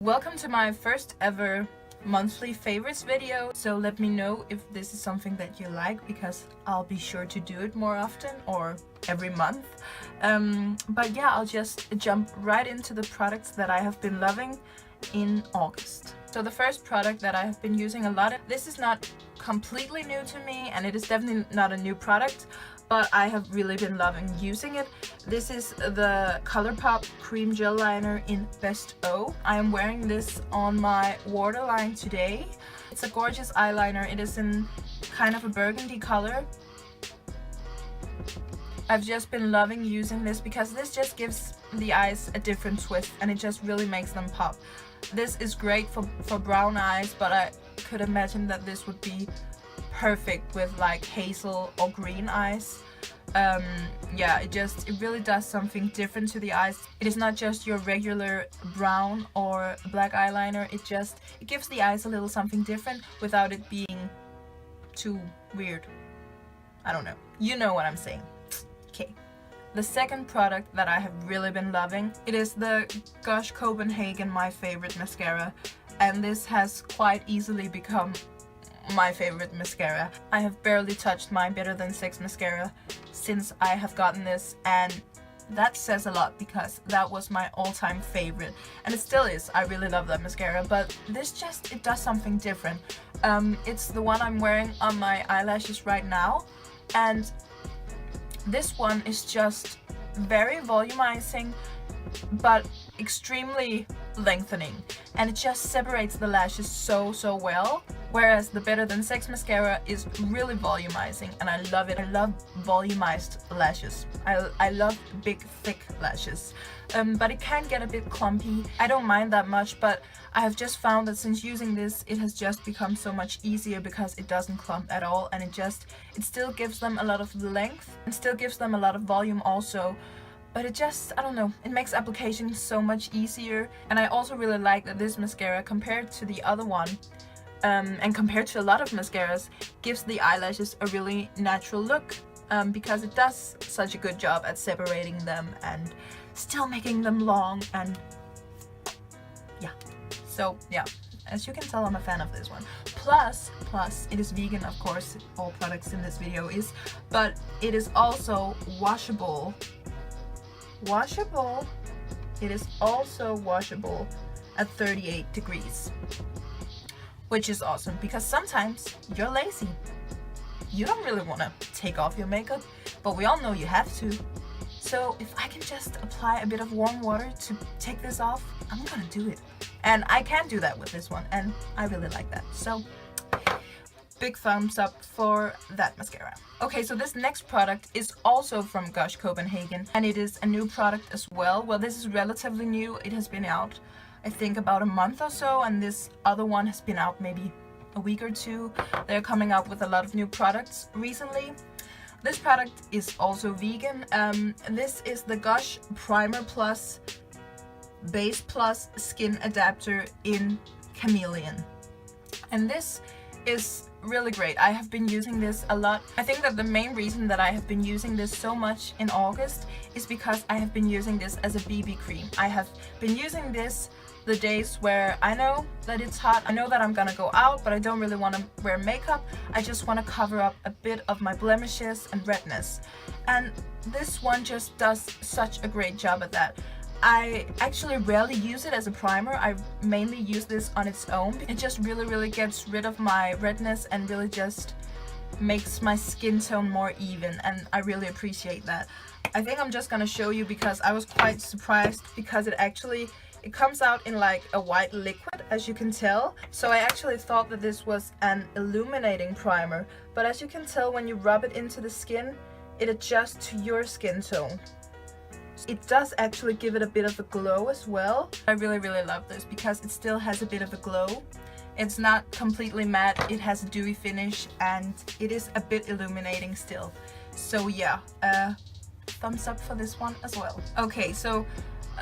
Welcome to my first ever monthly favorites video. So let me know if this is something that you like, because I'll be sure to do it more often or every month. But yeah, I'll just jump right into the products that I have been loving in August. So the first product that I have been using a lot, this is not completely new to me and it is definitely not a new product, but I have really been loving using it. This is the ColourPop Cream Gel Liner in Best O. I am wearing this on my waterline today. It's a gorgeous eyeliner. It is in kind of a burgundy color. I've just been loving using this because this just gives the eyes a different twist and it just really makes them pop. This is great for brown eyes, but I could imagine that this would be perfect with like hazel or green eyes. Yeah, it really does something different to the eyes. It is not just your regular brown or black eyeliner. It gives the eyes a little something different without it being too weird. I don't know. You know what I'm saying. Okay. The second product that I have really been loving, it is the Copenhagen My Favorite Mascara, and this has quite easily become my favorite mascara. I have barely touched my Better Than Sex mascara since I have gotten this, and that says a lot because that was my all-time favorite, and it still is. I really love that mascara, but this it does something different. It's the one I'm wearing on my eyelashes right now, and this one is just very volumizing but extremely lengthening, and it just separates the lashes so well, whereas the Better Than Sex mascara is really volumizing and I love it. I love volumized lashes. I love big thick lashes, but it can get a bit clumpy. I don't mind that much, but I have just found that since using this, it has just become so much easier because it doesn't clump at all, and it still gives them a lot of length and still gives them a lot of volume also. But I don't know, it makes application so much easier. And I also really like that this mascara, compared to the other one, and compared to a lot of mascaras, gives the eyelashes a really natural look, because it does such a good job at separating them and still making them long, and yeah. So yeah, as you can tell, I'm a fan of this one. Plus, it is vegan, of course, all products in this video is, but it is also washable. It is also washable at 38 degrees, which is awesome because sometimes you're lazy. You don't really want to take off your makeup, but we all know you have to. So if I can just apply a bit of warm water to take this off, I'm gonna do it. And I can do that with this one, and I really like that. So big thumbs up for that mascara. Okay, so this next product is also from Copenhagen, and it is a new product as well. Well, this is relatively new. It has been out, I think, about a month or so, and this other one has been out maybe a week or two. They're coming out with a lot of new products recently. This product is also vegan. This is the Gush Primer Plus Base Plus Skin Adapter in Chameleon, and this is really great. I have been using this a lot. I think that the main reason that I have been using this so much in August is because I have been using this as a BB cream. I have been using this the days where I know that it's hot. I know that I'm gonna go out, but I don't really want to wear makeup. I just want to cover up a bit of my blemishes and redness, and this one just does such a great job at that. I actually rarely use it as a primer. I mainly use this on its own. It just really gets rid of my redness and really just makes my skin tone more even, and I really appreciate that. I think I'm just gonna show you because I was quite surprised because it comes out in like a white liquid, as you can tell. So I actually thought that this was an illuminating primer, but as you can tell, when you rub it into the skin, it adjusts to your skin tone. It does actually give it a bit of a glow as well. I really love this because it still has a bit of a glow. It's not completely matte, it has a dewy finish, and it is a bit illuminating still. So yeah, thumbs up for this one as well. Okay, so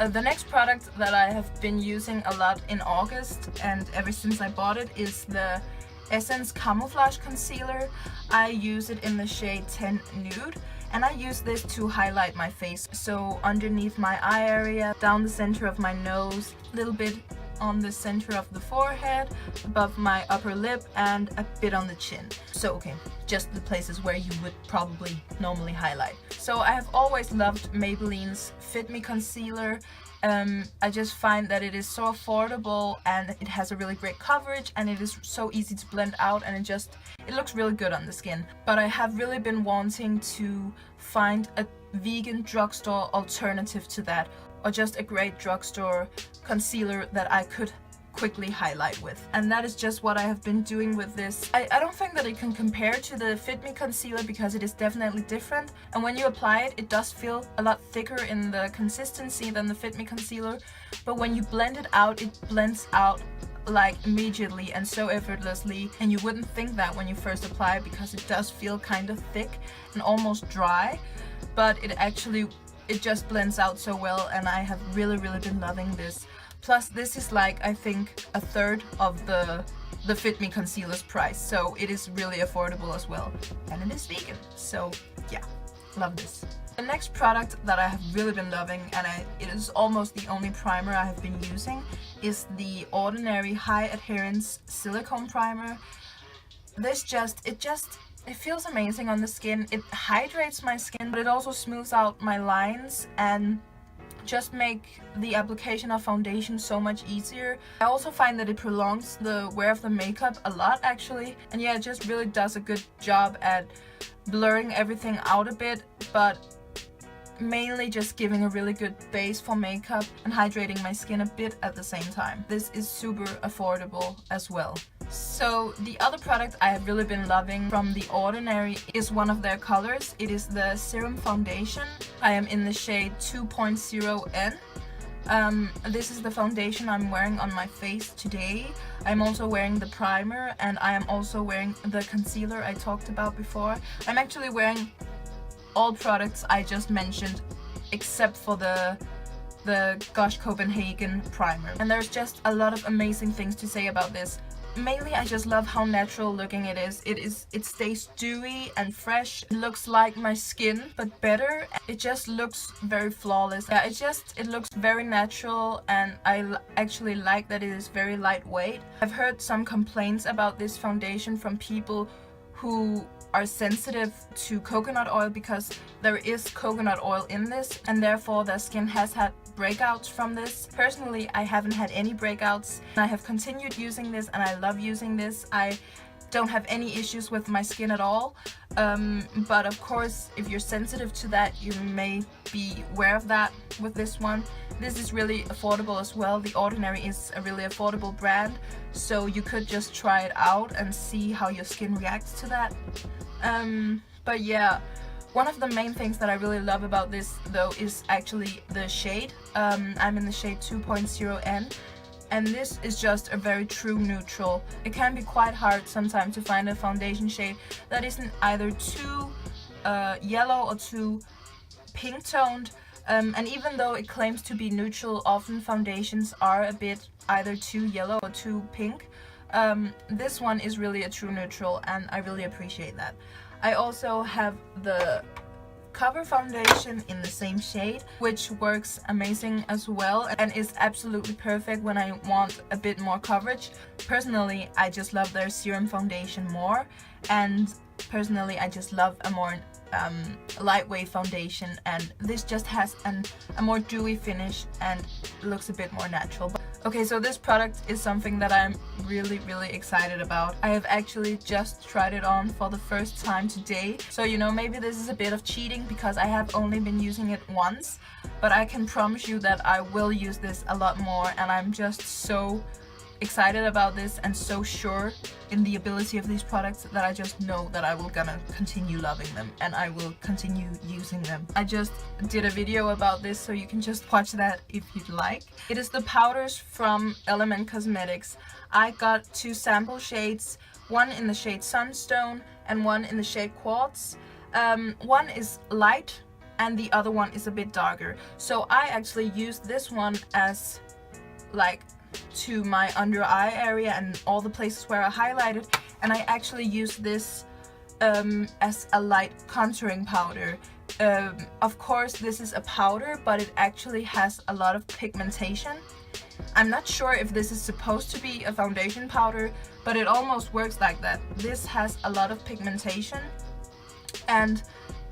the next product that I have been using a lot in August and ever since I bought it is the Essence Camouflage Concealer. I use it in the shade 10 Nude, and I use this to highlight my face. So underneath my eye area, down the center of my nose, a little bit on the center of the forehead, above my upper lip, and a bit on the chin. So okay, just the places where you would probably normally highlight. So I have always loved Maybelline's Fit Me Concealer. I just find that it is so affordable and it has a really great coverage and it is so easy to blend out, and it looks really good on the skin. But I have really been wanting to find a vegan drugstore alternative to that, or just a great drugstore concealer that I could quickly highlight with. And that is just what I have been doing with this. I don't think that it can compare to the Fit Me concealer because it is definitely different, and when you apply it, it does feel a lot thicker in the consistency than the Fit Me concealer, but when you blend it out, it blends out like immediately and so effortlessly, and you wouldn't think that when you first apply it because it does feel kind of thick and almost dry, but it just blends out so well, and I have really been loving this. Plus this is like, I think, a third of the Fit Me concealer's price, so it is really affordable as well, and it is vegan, so yeah, love this. The next product that I have really been loving, and it is almost the only primer I have been using, is the Ordinary High-adherence silicone primer. It feels amazing on the skin. It hydrates my skin, but it also smooths out my lines and just make the application of foundation so much easier. I also find that it prolongs the wear of the makeup a lot actually, and yeah, it just really does a good job at blurring everything out a bit, but mainly just giving a really good base for makeup and hydrating my skin a bit at the same time. This is super affordable as well. So the other product I have really been loving from The Ordinary is one of their colors. It is the Serum Foundation. I am in the shade 2.0N. This is the foundation I'm wearing on my face today. I'm also wearing the primer, and I am also wearing the concealer I talked about before. I'm actually wearing all products I just mentioned except for the Gosh Copenhagen primer. And there's just a lot of amazing things to say about this. Mainly I just love how natural looking it is. It stays dewy and fresh. It looks like my skin but better. It just looks very flawless. Yeah, it looks very natural, and I actually like that it is very lightweight. I've heard some complaints about this foundation from people who are sensitive to coconut oil because there is coconut oil in this, and therefore their skin has had breakouts from this. Personally, I haven't had any breakouts. I have continued using this and I love using this. I don't have any issues with my skin at all, but of course if you're sensitive to that, you may be aware of that with this one. This is really affordable as well. The Ordinary is a really affordable brand, so you could just try it out and see how your skin reacts to that. But yeah, one of the main things that I really love about this though is actually the shade. I'm in the shade 2.0N, and this is just a very true neutral. It can be quite hard sometimes to find a foundation shade that isn't either too yellow or too pink toned, and even though it claims to be neutral, often foundations are a bit either too yellow or too pink. This one is really a true neutral, and I really appreciate that. I also have the Cover foundation in the same shade, which works amazing as well and is absolutely perfect when I want a bit more coverage. Personally, I just love their Serum foundation more, and personally I just love a more lightweight foundation, and this just has a more dewy finish and looks a bit more natural. Okay, so this product is something that I'm really excited about. I have actually just tried it on for the first time today. So, you know, maybe this is a bit of cheating because I have only been using it once, but I can promise you that I will use this a lot more, and I'm just so excited about this and so sure in the ability of these products that I just know that I will gonna continue loving them and I will continue using them. I just did a video about this, so you can just watch that if you'd like. It is the powders from Element Cosmetics. I got 2 sample shades, one in the shade Sunstone and one in the shade Quartz. One is light and the other one is a bit darker. So I actually used this one as like to my under eye area and all the places where I highlighted, and I actually use this as a light contouring powder. Of course this is a powder, but it actually has a lot of pigmentation, I'm not sure if this is supposed to be a foundation powder, but it almost works like that. This has a lot of pigmentation, and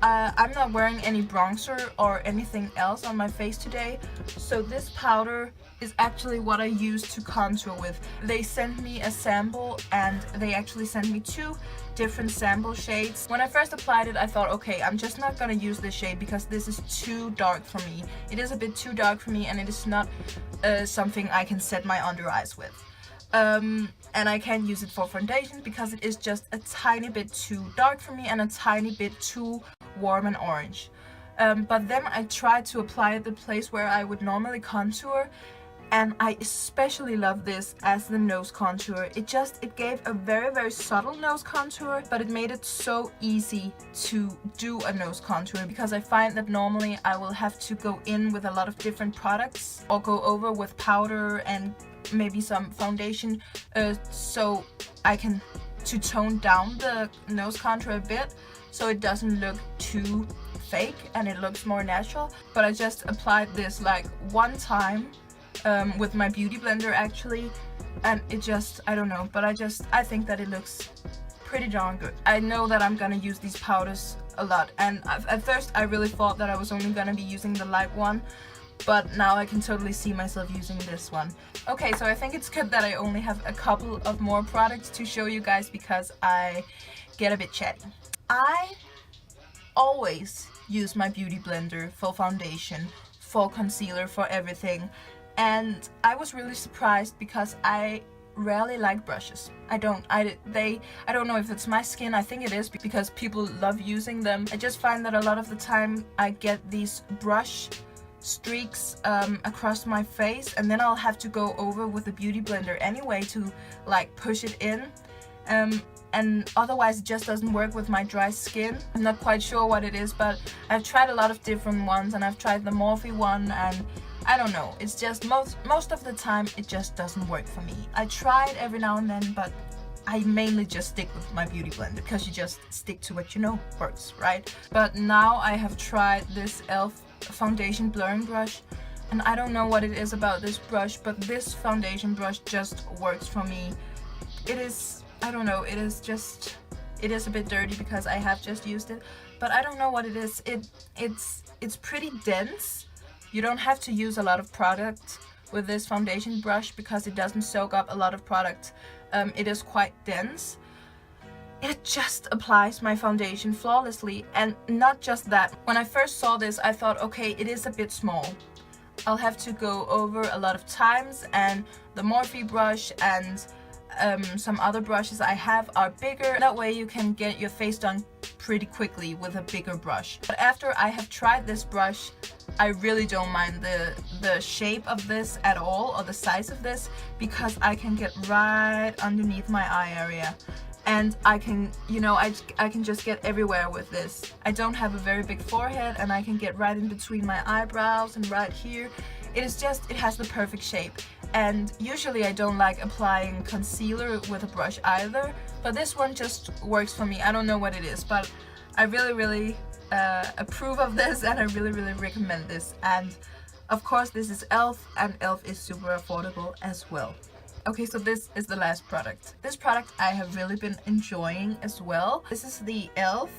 I'm not wearing any bronzer or anything else on my face today, so this powder is actually what I use to contour with. They sent me a sample, and they actually sent me 2 different sample shades. When I first applied it, I thought, okay, I'm just not gonna use this shade because this is too dark for me. It is a bit too dark for me, and it is not something I can set my under eyes with. And I can't use it for foundation because it is just a tiny bit too dark for me and a tiny bit too warm and orange. But then I tried to apply it the place where I would normally contour, and I especially love this as the nose contour. It gave a very subtle nose contour, but it made it so easy to do a nose contour, because I find that normally I will have to go in with a lot of different products or go over with powder and maybe some foundation so I can tone down the nose contour a bit so it doesn't look too fake and it looks more natural. But I just applied this like one time with my beauty blender actually, and it just, I don't know, but I think that it looks pretty darn good. I know that I'm gonna use these powders a lot, and at first I really thought that I was only gonna be using the light one, but now I can totally see myself using this one. Okay, so I think it's good that I only have a couple of more products to show you guys because I get a bit chatty. I always use my beauty blender for foundation, for concealer, for everything. And I was really surprised because I rarely like brushes. I don't know if it's my skin. I think it is because people love using them. I just find that a lot of the time I get these brush streaks across my face, and then I'll have to go over with the beauty blender anyway to like push it in. And otherwise it just doesn't work with my dry skin. I'm not quite sure what it is, but I've tried a lot of different ones, and I've tried the Morphe one, and I don't know, it's just most of the time it just doesn't work for me. I try it every now and then, but I mainly just stick with my beauty blender because you just stick to what you know works, right? But now I have tried this E.L.F foundation blurring brush, and I don't know what it is about this brush, but this foundation brush just works for me. It is, I don't know, it is a bit dirty because I have just used it, but I don't know what it is. It's pretty dense. You don't have to use a lot of product with this foundation brush because it doesn't soak up a lot of product. It is quite dense. It just applies my foundation flawlessly, and not just that. When I first saw this, I thought, okay, it is a bit small. I'll have to go over a lot of times, and the Morphe brush and some other brushes I have are bigger. That way you can get your face done pretty quickly with a bigger brush. But after I have tried this brush, I really don't mind the shape of this at all, or the size of this, because I can get right underneath my eye area. And I can, you know, I can just get everywhere with this. I don't have a very big forehead, and I can get right in between my eyebrows and right here. It has the perfect shape. And usually I don't like applying concealer with a brush either, but this one just works for me. I don't know what it is, but I really approve of this, and I really recommend this. And of course this is E.L.F, and E.L.F is super affordable as well. Okay, so this is the last product. This product I have really been enjoying as well. This is the E.L.F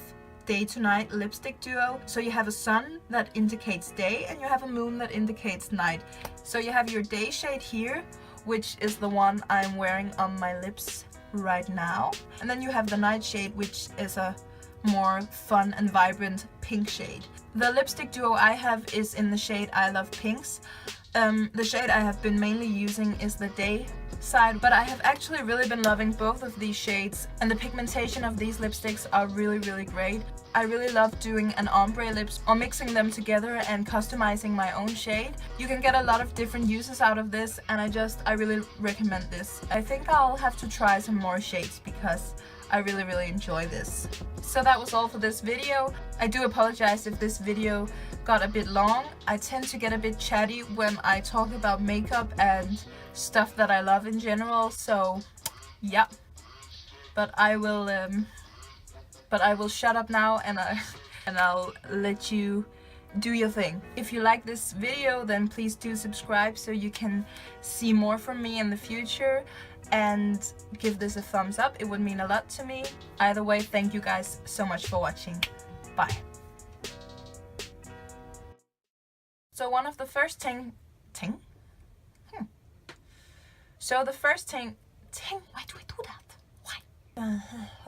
Day to Night Lipstick Duo. So you have a sun that indicates day, and you have a moon that indicates night. So you have your day shade here, which is the one I'm wearing on my lips right now. And then you have the night shade, which is a more fun and vibrant pink shade. The lipstick duo I have is in the shade I Love Pinks. The shade I have been mainly using is the day side, but I have actually really been loving both of these shades, and the pigmentation of these lipsticks are really great. I really love doing an ombre lips or mixing them together and customizing my own shade. You can get a lot of different uses out of this, and I really recommend this. I think I'll have to try some more shades because I really enjoy this. So that was all for this video. I do apologize if this video got a bit long. I tend to get a bit chatty when I talk about makeup and stuff that I love in general, so yeah. But I will shut up now, and I'll let you do your thing. If you like this video, then please do subscribe so you can see more from me in the future, and give this a thumbs up. It would mean a lot to me. Either way, thank you guys so much for watching. Bye. So one of the first So the first thing, why do I do that? Why?